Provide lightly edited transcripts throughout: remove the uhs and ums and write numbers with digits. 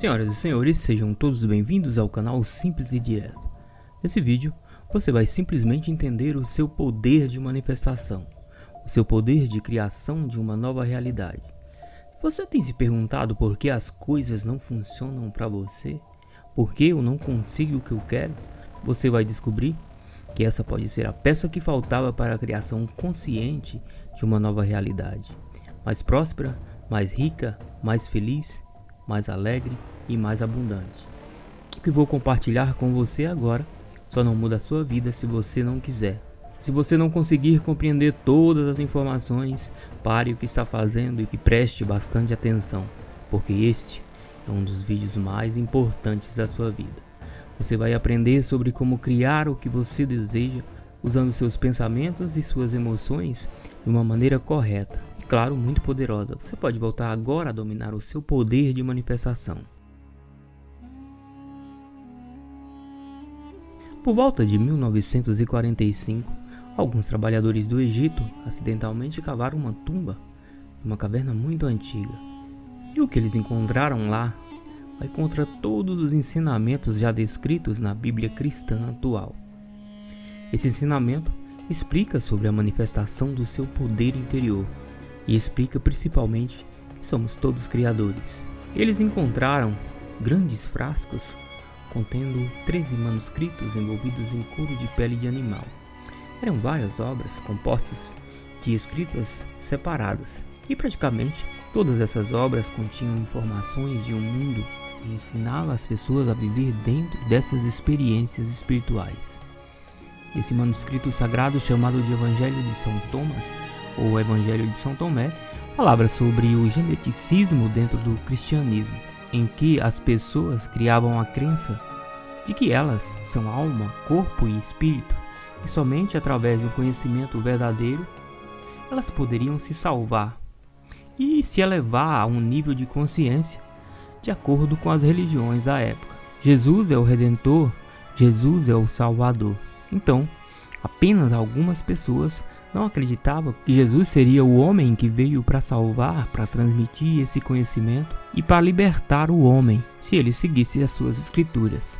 Senhoras e senhores, sejam todos bem-vindos ao canal Simples e Direto. Nesse vídeo, você vai simplesmente entender o seu poder de manifestação, o seu poder de criação de uma nova realidade. Você tem se perguntado por que as coisas não funcionam para você? Por que eu não consigo o que eu quero? Você vai descobrir que essa pode ser a peça que faltava para a criação consciente de uma nova realidade, mais próspera, mais rica, mais feliz, mais alegre e mais abundante. O que vou compartilhar com você agora só não muda a sua vida se você não quiser. Se você não conseguir compreender todas as informações, pare o que está fazendo e preste bastante atenção, porque este é um dos vídeos mais importantes da sua vida. Você vai aprender sobre como criar o que você deseja, usando seus pensamentos e suas emoções de uma maneira correta e, claro, muito poderosa. Você pode voltar agora a dominar o seu poder de manifestação. Por volta de 1945, alguns trabalhadores do Egito acidentalmente cavaram uma tumba em uma caverna muito antiga. E o que eles encontraram lá vai contra todos os ensinamentos já descritos na Bíblia cristã atual. Esse ensinamento explica sobre a manifestação do seu poder interior e explica principalmente que somos todos criadores. Eles encontraram grandes frascos contendo 13 manuscritos envolvidos em couro de pele de animal. Eram várias obras compostas de escritas separadas e praticamente todas essas obras continham informações de um mundo e ensinava as pessoas a viver dentro dessas experiências espirituais. Esse manuscrito sagrado, chamado de Evangelho de São Tomás ou Evangelho de São Tomé, falava sobre o geneticismo dentro do cristianismo, em que as pessoas criavam a crença de que elas são alma, corpo e espírito, e somente através do conhecimento verdadeiro elas poderiam se salvar e se elevar a um nível de consciência de acordo com as religiões da época. Jesus é o Redentor, Jesus é o Salvador. Então, apenas algumas pessoas não acreditavam que Jesus seria o homem que veio para salvar, para transmitir esse conhecimento e para libertar o homem, se ele seguisse as suas escrituras.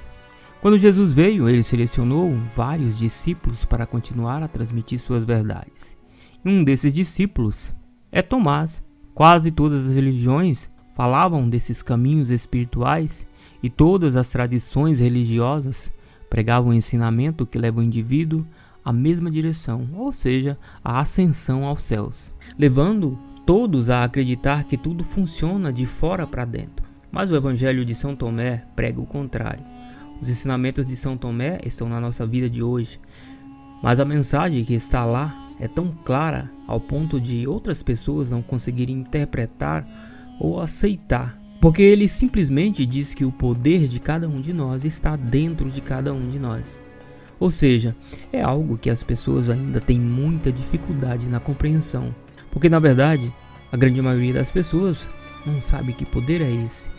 Quando Jesus veio, ele selecionou vários discípulos para continuar a transmitir suas verdades. E um desses discípulos é Tomás. Quase todas as religiões falavam desses caminhos espirituais e todas as tradições religiosas pregavam um ensinamento que leva o indivíduo à mesma direção, ou seja, à ascensão aos céus, levando todos a acreditar que tudo funciona de fora para dentro. Mas o Evangelho de São Tomé prega o contrário. Os ensinamentos de São Tomé estão na nossa vida de hoje, mas a mensagem que está lá é tão clara ao ponto de outras pessoas não conseguirem interpretar ou aceitar, porque ele simplesmente diz que o poder de cada um de nós está dentro de cada um de nós. Ou seja, é algo que as pessoas ainda têm muita dificuldade na compreensão, porque na verdade a grande maioria das pessoas não sabe que poder é esse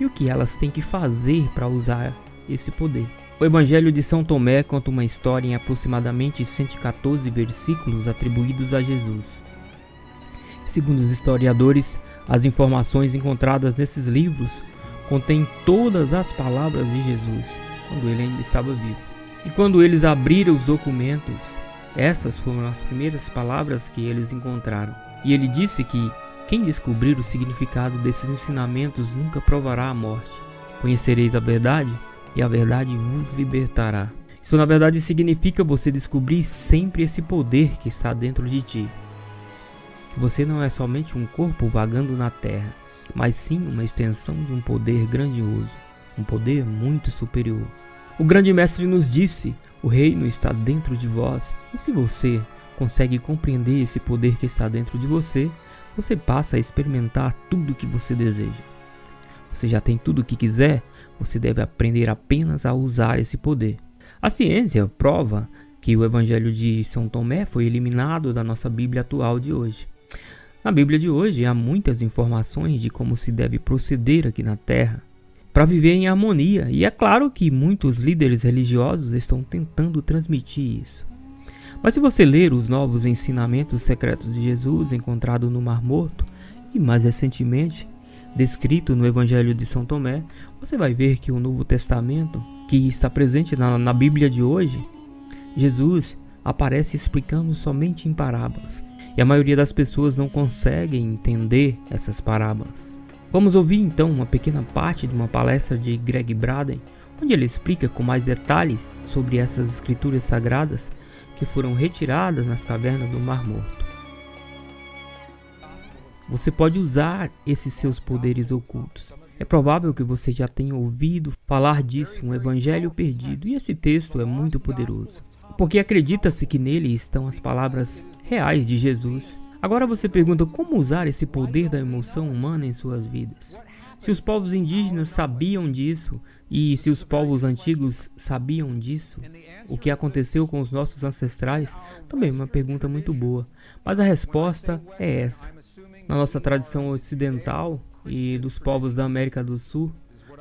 e o que elas têm que fazer para usar esse poder. O Evangelho de São Tomé conta uma história em aproximadamente 114 versículos atribuídos a Jesus. Segundo os historiadores, as informações encontradas nesses livros contêm todas as palavras de Jesus, quando ele ainda estava vivo. E quando eles abriram os documentos, essas foram as primeiras palavras que eles encontraram. E ele disse que quem descobrir o significado desses ensinamentos nunca provará a morte. Conhecereis a verdade, e a verdade vos libertará. Isso na verdade significa você descobrir sempre esse poder que está dentro de ti. Você não é somente um corpo vagando na terra, mas sim uma extensão de um poder grandioso, um poder muito superior. O grande mestre nos disse, o reino está dentro de vós, e se você consegue compreender esse poder que está dentro de você, você passa a experimentar tudo o que você deseja. Você já tem tudo o que quiser, você deve aprender apenas a usar esse poder. A ciência prova que o Evangelho de São Tomé foi eliminado da nossa Bíblia atual de hoje. Na Bíblia de hoje há muitas informações de como se deve proceder aqui na Terra para viver em harmonia, e é claro que muitos líderes religiosos estão tentando transmitir isso. Mas se você ler os novos ensinamentos secretos de Jesus encontrados no Mar Morto e mais recentemente descrito no Evangelho de São Tomé, você vai ver que o Novo Testamento, que está presente na Bíblia de hoje, Jesus aparece explicando somente em parábolas. E a maioria das pessoas não consegue entender essas parábolas. Vamos ouvir então uma pequena parte de uma palestra de Greg Braden, onde ele explica com mais detalhes sobre essas escrituras sagradas que foram retiradas nas cavernas do Mar Morto. Você pode usar esses seus poderes ocultos. É provável que você já tenha ouvido falar disso, um evangelho perdido, e esse texto é muito poderoso, porque acredita-se que nele estão as palavras reais de Jesus. Agora você pergunta como usar esse poder da emoção humana em suas vidas. Se os povos indígenas sabiam disso, e se os povos antigos sabiam disso, o que aconteceu com os nossos ancestrais, também é uma pergunta muito boa. Mas a resposta é essa. Na nossa tradição ocidental e dos povos da América do Sul,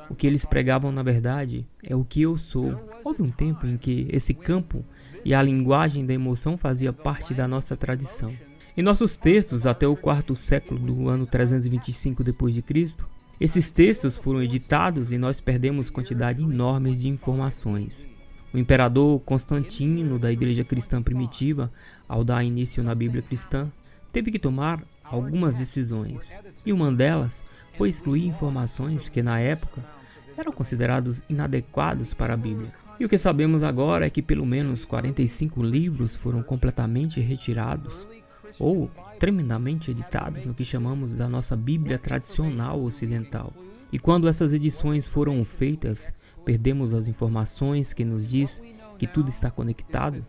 o que eles pregavam na verdade é o que eu sou. Houve um tempo em que esse campo e a linguagem da emoção fazia parte da nossa tradição. Em nossos textos, até o 4º século do ano 325 d.C., esses textos foram editados e nós perdemos quantidade enorme de informações. O imperador Constantino, da Igreja Cristã Primitiva, ao dar início na Bíblia Cristã, teve que tomar algumas decisões, e uma delas foi excluir informações que na época eram considerados inadequados para a Bíblia. E o que sabemos agora é que pelo menos 45 livros foram completamente retirados ou tremendamente editados no que chamamos da nossa Bíblia tradicional ocidental. E quando essas edições foram feitas, perdemos as informações que nos diz que tudo está conectado.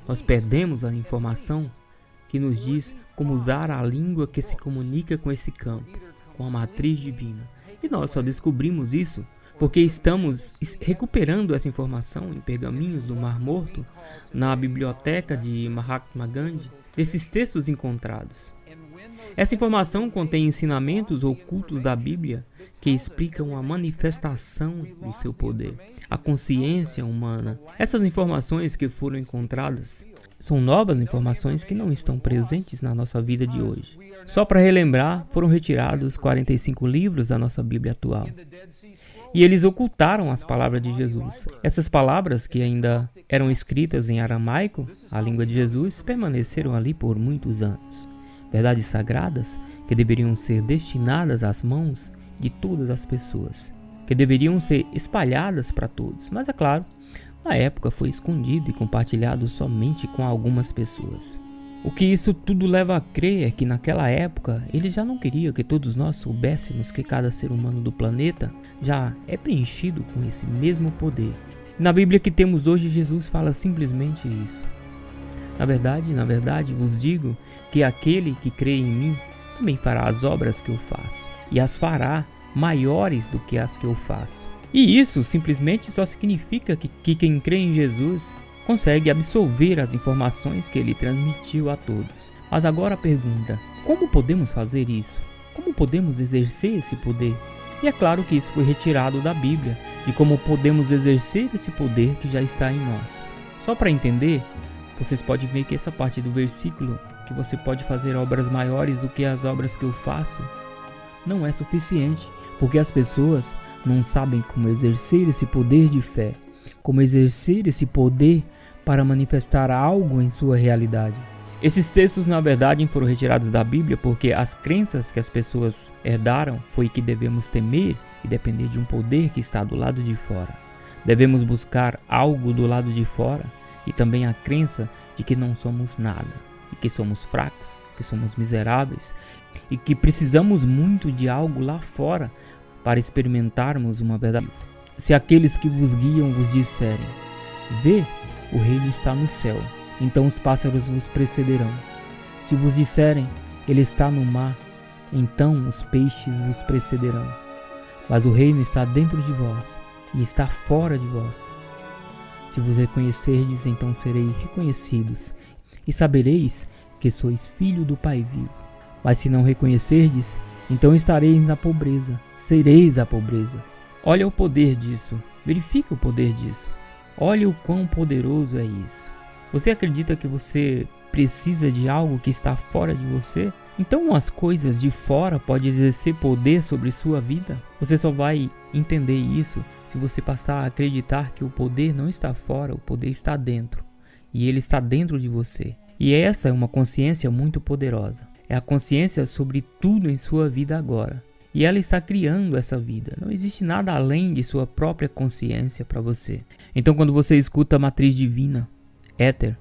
Nós perdemos a informação que nos diz como usar a língua que se comunica com esse campo, com a matriz divina. E nós só descobrimos isso porque estamos recuperando essa informação em pergaminhos do Mar Morto, na biblioteca de Mahatma Gandhi, desses textos encontrados. Essa informação contém ensinamentos ocultos da Bíblia que explicam a manifestação do seu poder, a consciência humana. Essas informações que foram encontradas são novas informações que não estão presentes na nossa vida de hoje. Só para relembrar, foram retirados 45 livros da nossa Bíblia atual. E eles ocultaram as palavras de Jesus. Essas palavras, que ainda eram escritas em aramaico, a língua de Jesus, permaneceram ali por muitos anos. Verdades sagradas que deveriam ser destinadas às mãos de todas as pessoas, que deveriam ser espalhadas para todos. Mas é claro, na época foi escondido e compartilhado somente com algumas pessoas. O que isso tudo leva a crer é que naquela época ele já não queria que todos nós soubéssemos que cada ser humano do planeta já é preenchido com esse mesmo poder. Na Bíblia que temos hoje, Jesus fala simplesmente isso. Na verdade, vos digo que aquele que crê em mim também fará as obras que eu faço, e as fará maiores do que as que eu faço. E isso simplesmente só significa que quem crê em Jesus consegue absorver as informações que ele transmitiu a todos. Mas agora a pergunta: como podemos fazer isso? Como podemos exercer esse poder? E é claro que isso foi retirado da Bíblia, de como podemos exercer esse poder que já está em nós. Só para entender, vocês podem ver que essa parte do versículo, que você pode fazer obras maiores do que as obras que eu faço, não é suficiente, porque as pessoas não sabem como exercer esse poder de fé, como exercer esse poder para manifestar algo em sua realidade. Esses textos, na verdade, foram retirados da Bíblia porque as crenças que as pessoas herdaram foi que devemos temer e depender de um poder que está do lado de fora. Devemos buscar algo do lado de fora e também a crença de que não somos nada, e que somos fracos, que somos miseráveis e que precisamos muito de algo lá fora para experimentarmos uma verdade. Se aqueles que vos guiam vos disserem: vê, o reino está no céu, então os pássaros vos precederão. Se vos disserem: ele está no mar, então os peixes vos precederão. Mas o reino está dentro de vós e está fora de vós. Se vos reconhecerdes, então sereis reconhecidos e sabereis que sois filho do Pai vivo. Mas se não reconhecerdes, então estareis na pobreza, sereis a pobreza. Olha o poder disso, verifica o poder disso. Olha o quão poderoso é isso. Você acredita que você precisa de algo que está fora de você? Então as coisas de fora podem exercer poder sobre sua vida? Você só vai entender isso se você passar a acreditar que o poder não está fora, o poder está dentro. E ele está dentro de você. E essa é uma consciência muito poderosa. É a consciência sobre tudo em sua vida agora. E ela está criando essa vida. Não existe nada além de sua própria consciência para você. Então quando você escuta matriz divina, éter,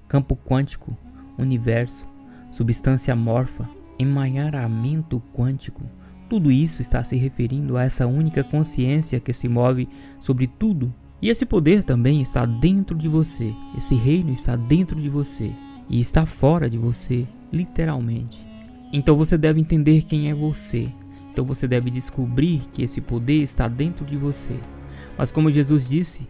campo quântico, universo, substância amorfa, emaranhamento quântico, tudo isso está se referindo a essa única consciência que se move sobre tudo. E esse poder também está dentro de você. Esse reino está dentro de você e está fora de você, literalmente. Então você deve entender quem é você. Então você deve descobrir que esse poder está dentro de você. Mas como Jesus disse,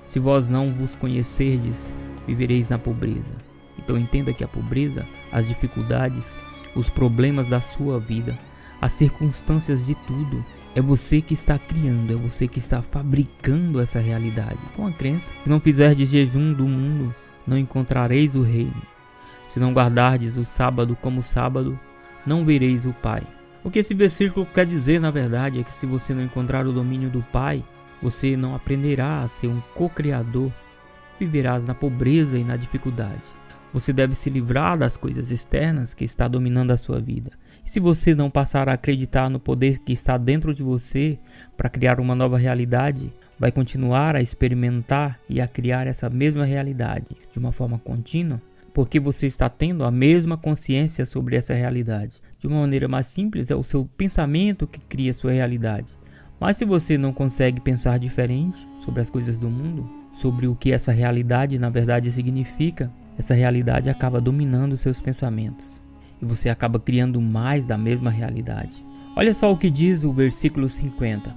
se vós não vos conhecerdes, vivereis na pobreza. Então entenda que a pobreza, as dificuldades, os problemas da sua vida, as circunstâncias de tudo, é você que está criando, é você que está fabricando essa realidade. Com a crença, se não fizerdes jejum do mundo, não encontrareis o reino. Se não guardardes o sábado como sábado, não vereis o Pai. O que esse versículo quer dizer, na verdade, é que se você não encontrar o domínio do Pai, você não aprenderá a ser um co-criador, viverás na pobreza e na dificuldade. Você deve se livrar das coisas externas que está dominando a sua vida. E se você não passar a acreditar no poder que está dentro de você para criar uma nova realidade, vai continuar a experimentar e a criar essa mesma realidade de uma forma contínua, porque você está tendo a mesma consciência sobre essa realidade. De uma maneira mais simples, é o seu pensamento que cria a sua realidade. Mas se você não consegue pensar diferente sobre as coisas do mundo, sobre o que essa realidade na verdade significa, essa realidade acaba dominando seus pensamentos. E você acaba criando mais da mesma realidade. Olha só o que diz o versículo 50.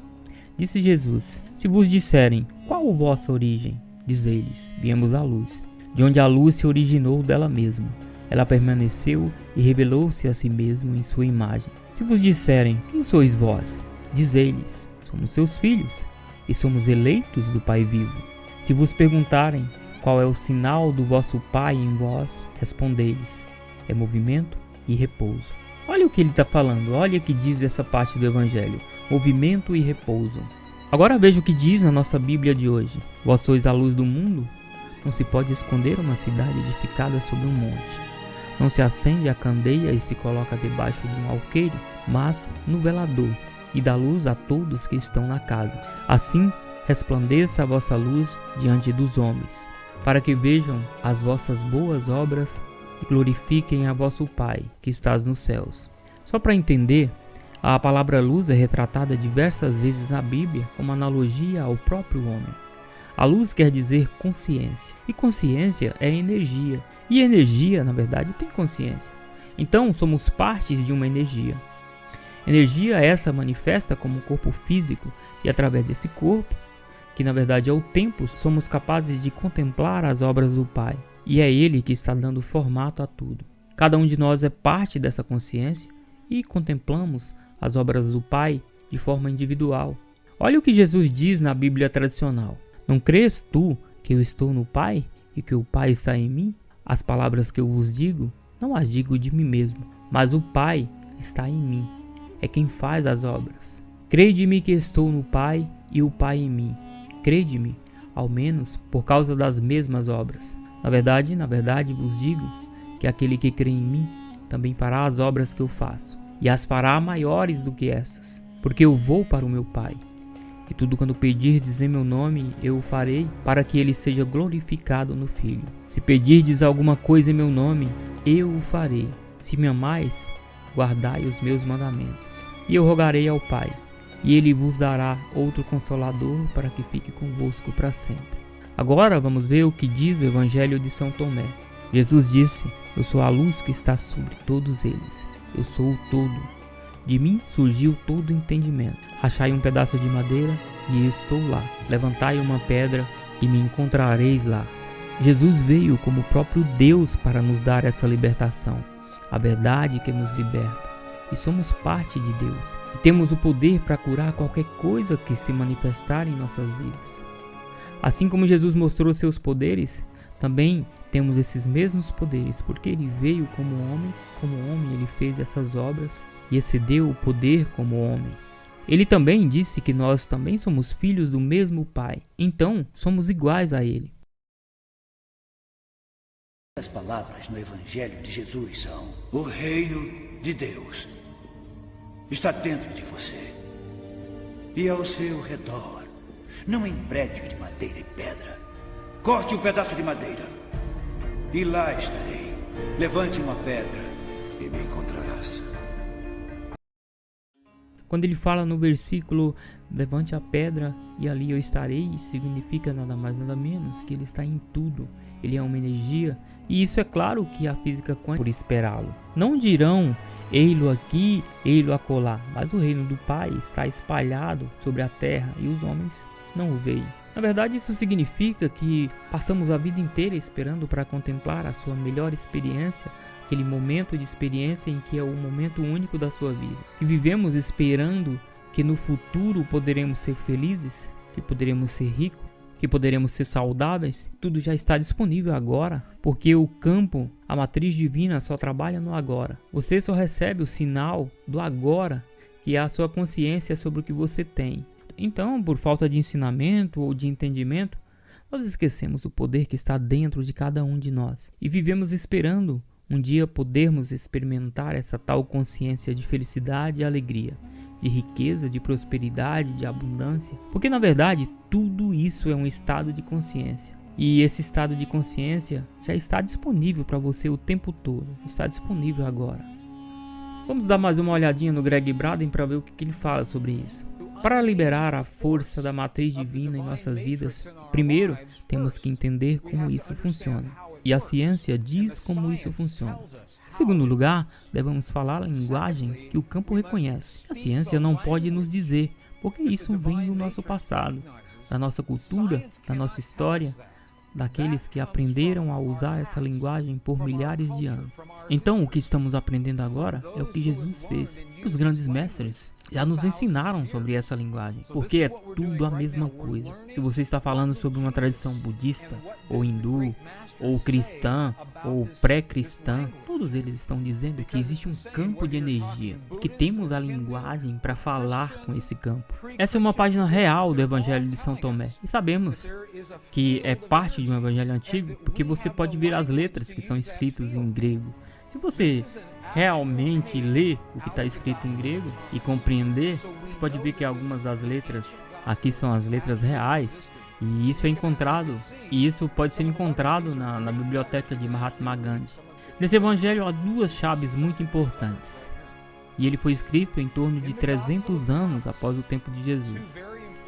Disse Jesus: se vos disserem, qual a vossa origem? Dizei-lhes, viemos à luz, de onde a luz se originou dela mesma. Ela permaneceu e revelou-se a si mesmo em sua imagem. Se vos disserem, quem sois vós? Dizei-lhes, somos seus filhos, e somos eleitos do Pai vivo. Se vos perguntarem, qual é o sinal do vosso Pai em vós? Respondei-lhes, é movimento e repouso. Olha o que ele está falando, olha o que diz essa parte do Evangelho, movimento e repouso. Agora veja o que diz na nossa Bíblia de hoje. Vós sois a luz do mundo? Não se pode esconder uma cidade edificada sobre um monte. Não se acende a candeia e se coloca debaixo de um alqueire, mas no velador, e dá luz a todos que estão na casa. Assim resplandeça a vossa luz diante dos homens, para que vejam as vossas boas obras e glorifiquem a vosso Pai, que estás nos céus. Só para entender, a palavra luz é retratada diversas vezes na Bíblia como analogia ao próprio homem. A luz quer dizer consciência, e consciência é energia, e energia, na verdade, tem consciência. Então, somos partes de uma energia. Energia essa manifesta como um corpo físico, e através desse corpo, que na verdade é o templo, somos capazes de contemplar as obras do Pai, e é Ele que está dando formato a tudo. Cada um de nós é parte dessa consciência e contemplamos as obras do Pai de forma individual. Olha o que Jesus diz na Bíblia tradicional. Não crês tu que eu estou no Pai e que o Pai está em mim? As palavras que eu vos digo, não as digo de mim mesmo, mas o Pai está em mim. É quem faz as obras. Crede-me que estou no Pai e o Pai em mim. Crede-me, ao menos por causa das mesmas obras. Na verdade vos digo que aquele que crê em mim também fará as obras que eu faço, e as fará maiores do que essas, porque eu vou para o meu Pai. E tudo quando pedirdes em meu nome, eu o farei, para que ele seja glorificado no Filho. Se pedirdes alguma coisa em meu nome, eu o farei. Se me amais, guardai os meus mandamentos. E eu rogarei ao Pai, e ele vos dará outro Consolador para que fique convosco para sempre. Agora vamos ver o que diz o Evangelho de São Tomé. Jesus disse: eu sou a luz que está sobre todos eles. Eu sou o todo. De mim surgiu todo entendimento. Rachai um pedaço de madeira e estou lá. Levantai uma pedra e me encontrareis lá. Jesus veio como o próprio Deus para nos dar essa libertação. A verdade que nos liberta. E somos parte de Deus. E temos o poder para curar qualquer coisa que se manifestar em nossas vidas. Assim como Jesus mostrou seus poderes, também temos esses mesmos poderes, porque ele veio como homem ele fez essas obras e excedeu o poder como homem. Ele também disse que nós também somos filhos do mesmo Pai, então somos iguais a ele. As palavras no Evangelho de Jesus são: o reino de Deus está dentro de você e ao seu redor, não em prédios de madeira e pedra. Corte um pedaço de madeira e lá estarei. Levante uma pedra e me encontrarás. Quando ele fala no versículo, levante a pedra e ali eu estarei, significa nada mais nada menos que ele está em tudo. Ele é uma energia, e isso é claro que a física quântica por esperá-lo. Não dirão, ei-lo aqui, ei-lo acolá, mas o reino do Pai está espalhado sobre a terra e os homens não o veem. Na verdade, isso significa que passamos a vida inteira esperando para contemplar a sua melhor experiência, aquele momento de experiência em que é o momento único da sua vida. Que vivemos esperando que no futuro poderemos ser felizes, que poderemos ser ricos, que poderemos ser saudáveis. Tudo já está disponível agora, porque o campo, a matriz divina só trabalha no agora. Você só recebe o sinal do agora, que é a sua consciência sobre o que você tem. Então, por falta de ensinamento ou de entendimento, nós esquecemos o poder que está dentro de cada um de nós e vivemos esperando um dia podermos experimentar essa tal consciência de felicidade e alegria, de riqueza, de prosperidade, de abundância, porque na verdade tudo isso é um estado de consciência. E esse estado de consciência já está disponível para você o tempo todo, está disponível agora. Vamos dar mais uma olhadinha no Greg Braden para ver o que ele fala sobre isso. Para liberar a força da matriz divina em nossas vidas, primeiro temos que entender como isso funciona. E a ciência diz como isso funciona. Em segundo lugar, devemos falar a linguagem que o campo reconhece. A ciência não pode nos dizer, porque isso vem do nosso passado, da nossa cultura, da nossa história, daqueles que aprenderam a usar essa linguagem por milhares de anos. Então, o que estamos aprendendo agora é o que Jesus fez. Os grandes mestres já nos ensinaram sobre essa linguagem, porque é tudo a mesma coisa. Se você está falando sobre uma tradição budista, ou hindu, ou cristã, ou pré-cristã, todos eles estão dizendo que existe um campo de energia, que temos a linguagem para falar com esse campo. Essa é uma página real do Evangelho de São Tomé, e sabemos que é parte de um evangelho antigo, porque você pode ver as letras que são escritas em grego. Se você realmente ler o que está escrito em grego e compreender, você pode ver que algumas das letras aqui são as letras reais, e isso é encontrado, e isso pode ser encontrado na biblioteca de Mahatma Gandhi. Nesse evangelho há duas chaves muito importantes, e ele foi escrito em torno de 300 anos após o tempo de Jesus.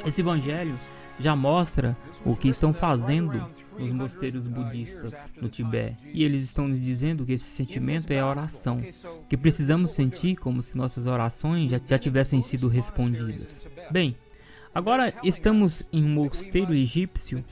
Esse evangelho já mostra o que estão fazendo os mosteiros budistas no Tibete. E eles estão nos dizendo que esse sentimento é a oração, que precisamos sentir como se nossas orações já tivessem sido respondidas. Bem, agora estamos em um mosteiro egípcio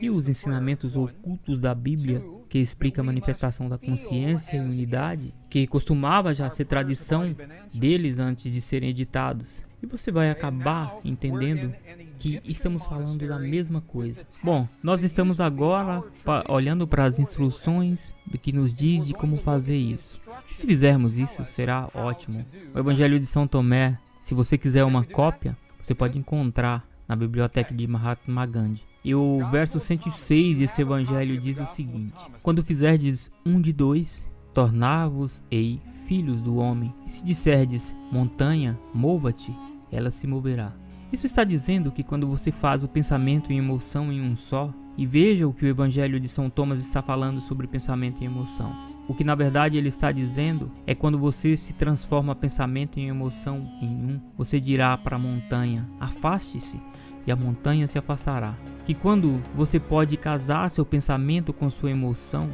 e os ensinamentos ocultos da Bíblia, que explica a manifestação da consciência e unidade, que costumava já ser tradição deles antes de serem editados. E você vai acabar entendendo que estamos falando da mesma coisa. Bom, nós estamos agora olhando para as instruções do que nos diz de como fazer isso. E se fizermos isso, será ótimo. O Evangelho de São Tomé, se você quiser uma cópia, você pode encontrar na biblioteca de Mahatma Gandhi. E o verso 106 desse Evangelho diz o seguinte: quando fizerdes um de dois, tornar-vos-ei filhos do homem. E se disserdes, montanha, mova-te, ela se moverá. Isso está dizendo que quando você faz o pensamento e emoção em um só, e veja o que o Evangelho de São Tomás está falando sobre pensamento e emoção. O que na verdade ele está dizendo é quando você se transforma pensamento e emoção em um, você dirá para a montanha, afaste-se, e a montanha se afastará. Que quando você pode casar seu pensamento com sua emoção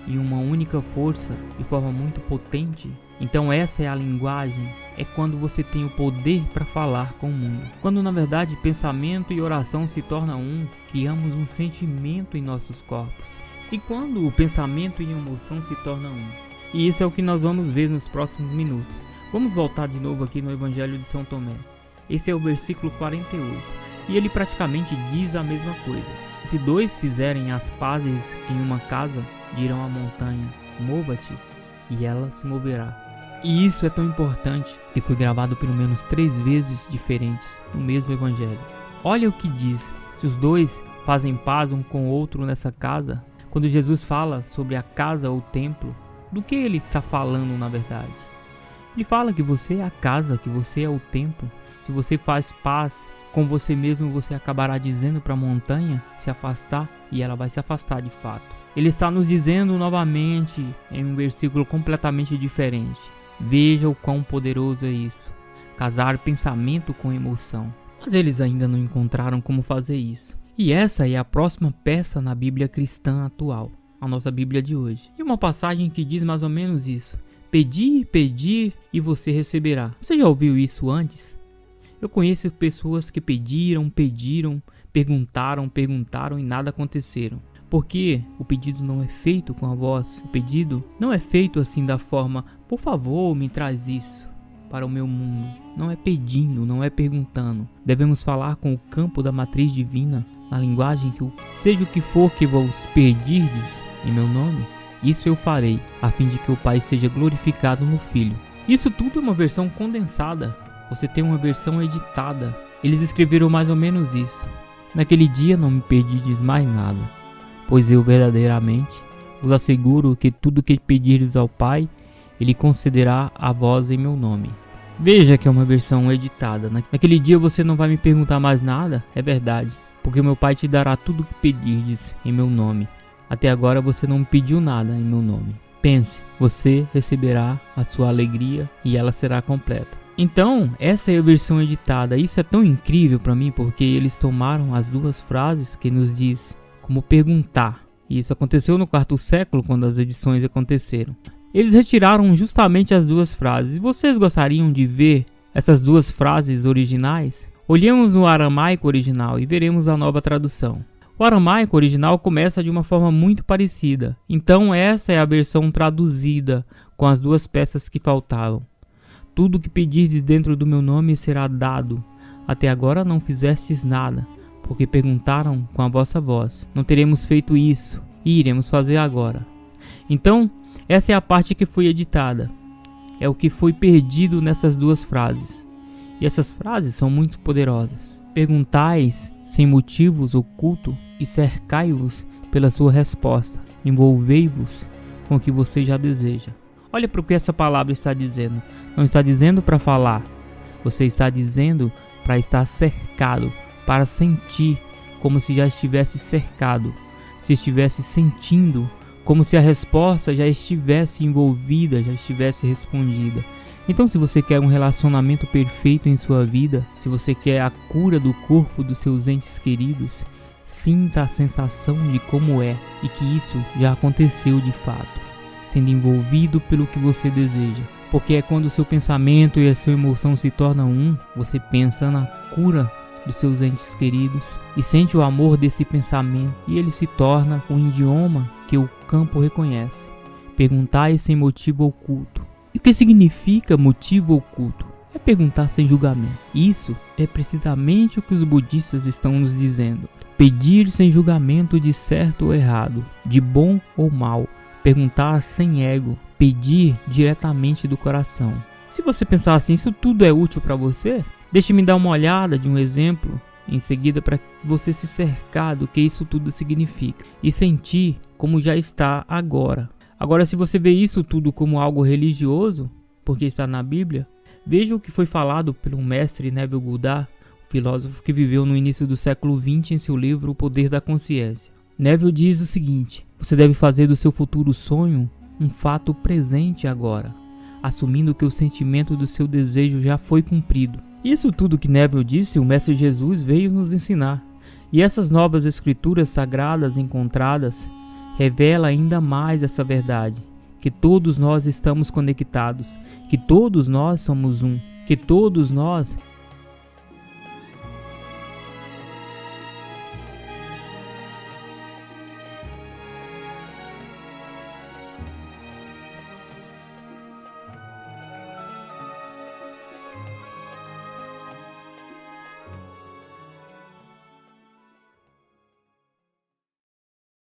em uma única força, de forma muito potente, então essa é a linguagem, é quando você tem o poder para falar com o mundo. Quando na verdade pensamento e oração se tornam um, criamos um sentimento em nossos corpos. E quando o pensamento e a emoção se tornam um. E isso é o que nós vamos ver nos próximos minutos. Vamos voltar de novo aqui no Evangelho de São Tomé. Esse é o versículo 48. E ele praticamente diz a mesma coisa. Se dois fizerem as pazes em uma casa, dirão à montanha: mova-te, e ela se moverá. E isso é tão importante que foi gravado pelo menos 3 vezes diferentes no mesmo evangelho. Olha o que diz: se os dois fazem paz um com o outro nessa casa. Quando Jesus fala sobre a casa ou templo, do que ele está falando na verdade? Ele fala que você é a casa, que você é o templo. Se você faz paz com você mesmo, você acabará dizendo para a montanha se afastar, e ela vai se afastar de fato. Ele está nos dizendo novamente em um versículo completamente diferente. Veja o quão poderoso é isso, casar pensamento com emoção. Mas eles ainda não encontraram como fazer isso. E essa é a próxima peça na Bíblia cristã atual, a nossa Bíblia de hoje. E uma passagem que diz mais ou menos isso: pedir, pedir e você receberá. Você já ouviu isso antes? Eu conheço pessoas que pediram, perguntaram e nada aconteceram. Porque o pedido não é feito com a voz. O pedido não é feito assim da forma: por favor, me traz isso para o meu mundo. Não é pedindo, não é perguntando. Devemos falar com o campo da matriz divina, na linguagem que seja o que for que vos pedirdes em meu nome, isso eu farei, a fim de que o Pai seja glorificado no Filho. Isso tudo é uma versão condensada. Você tem uma versão editada. Eles escreveram mais ou menos isso: naquele dia não me pedirdes mais nada, pois eu verdadeiramente vos asseguro que tudo que pedirdes ao Pai, Ele concederá a vós em meu nome. Veja que é uma versão editada. Naquele dia você não vai me perguntar mais nada, é verdade, porque meu Pai te dará tudo o que pedirdes em meu nome. Até agora você não me pediu nada em meu nome. Pense, você receberá a sua alegria e ela será completa. Então, essa é a versão editada. Isso é tão incrível para mim, porque eles tomaram as 2 frases que nos diz como perguntar. E isso aconteceu no 4º século, quando as edições aconteceram. Eles retiraram justamente as 2 frases. Vocês gostariam de ver essas 2 frases originais? Olhemos no aramaico original e veremos a nova tradução. O aramaico original começa de uma forma muito parecida. Então essa é a versão traduzida, com as 2 peças que faltavam. Tudo que pedistes dentro do meu nome será dado. Até agora não fizestes nada, porque perguntaram com a vossa voz. Não teremos feito isso, e iremos fazer agora. Então, essa é a parte que foi editada. É o que foi perdido nessas 2 frases. E essas frases são muito poderosas. Perguntais sem motivos ocultos e cercai-vos pela sua resposta. Envolvei-vos com o que você já deseja. Olha para o que essa palavra está dizendo. Não está dizendo para falar. Você está dizendo para estar cercado, para sentir como se já estivesse cercado, se estivesse sentindo como se a resposta já estivesse envolvida, já estivesse respondida. Então, se você quer um relacionamento perfeito em sua vida, se você quer a cura do corpo dos seus entes queridos, sinta a sensação de como é e que isso já aconteceu de fato, sendo envolvido pelo que você deseja. Porque é quando o seu pensamento e a sua emoção se tornam um, você pensa na cura dos seus entes queridos e sente o amor desse pensamento, e ele se torna um idioma que o campo reconhece. Perguntai sem motivo oculto. E o que significa motivo oculto? É perguntar sem julgamento. Isso é precisamente o que os budistas estão nos dizendo. Pedir sem julgamento de certo ou errado, de bom ou mal. Perguntar sem ego. Pedir diretamente do coração. Se você pensar assim, isso tudo é útil para você? Deixe-me dar uma olhada de um exemplo em seguida para você se cercar do que isso tudo significa e sentir como já está agora. Agora, se você vê isso tudo como algo religioso, porque está na Bíblia, veja o que foi falado pelo mestre Neville Goddard, o filósofo que viveu no início do século XX em seu livro O Poder da Consciência. Neville diz o seguinte: você deve fazer do seu futuro sonho um fato presente agora, assumindo que o sentimento do seu desejo já foi cumprido. Isso tudo que Neville disse, o Mestre Jesus veio nos ensinar. E essas novas escrituras sagradas encontradas revela ainda mais essa verdade, que todos nós estamos conectados, que todos nós somos um, que todos nós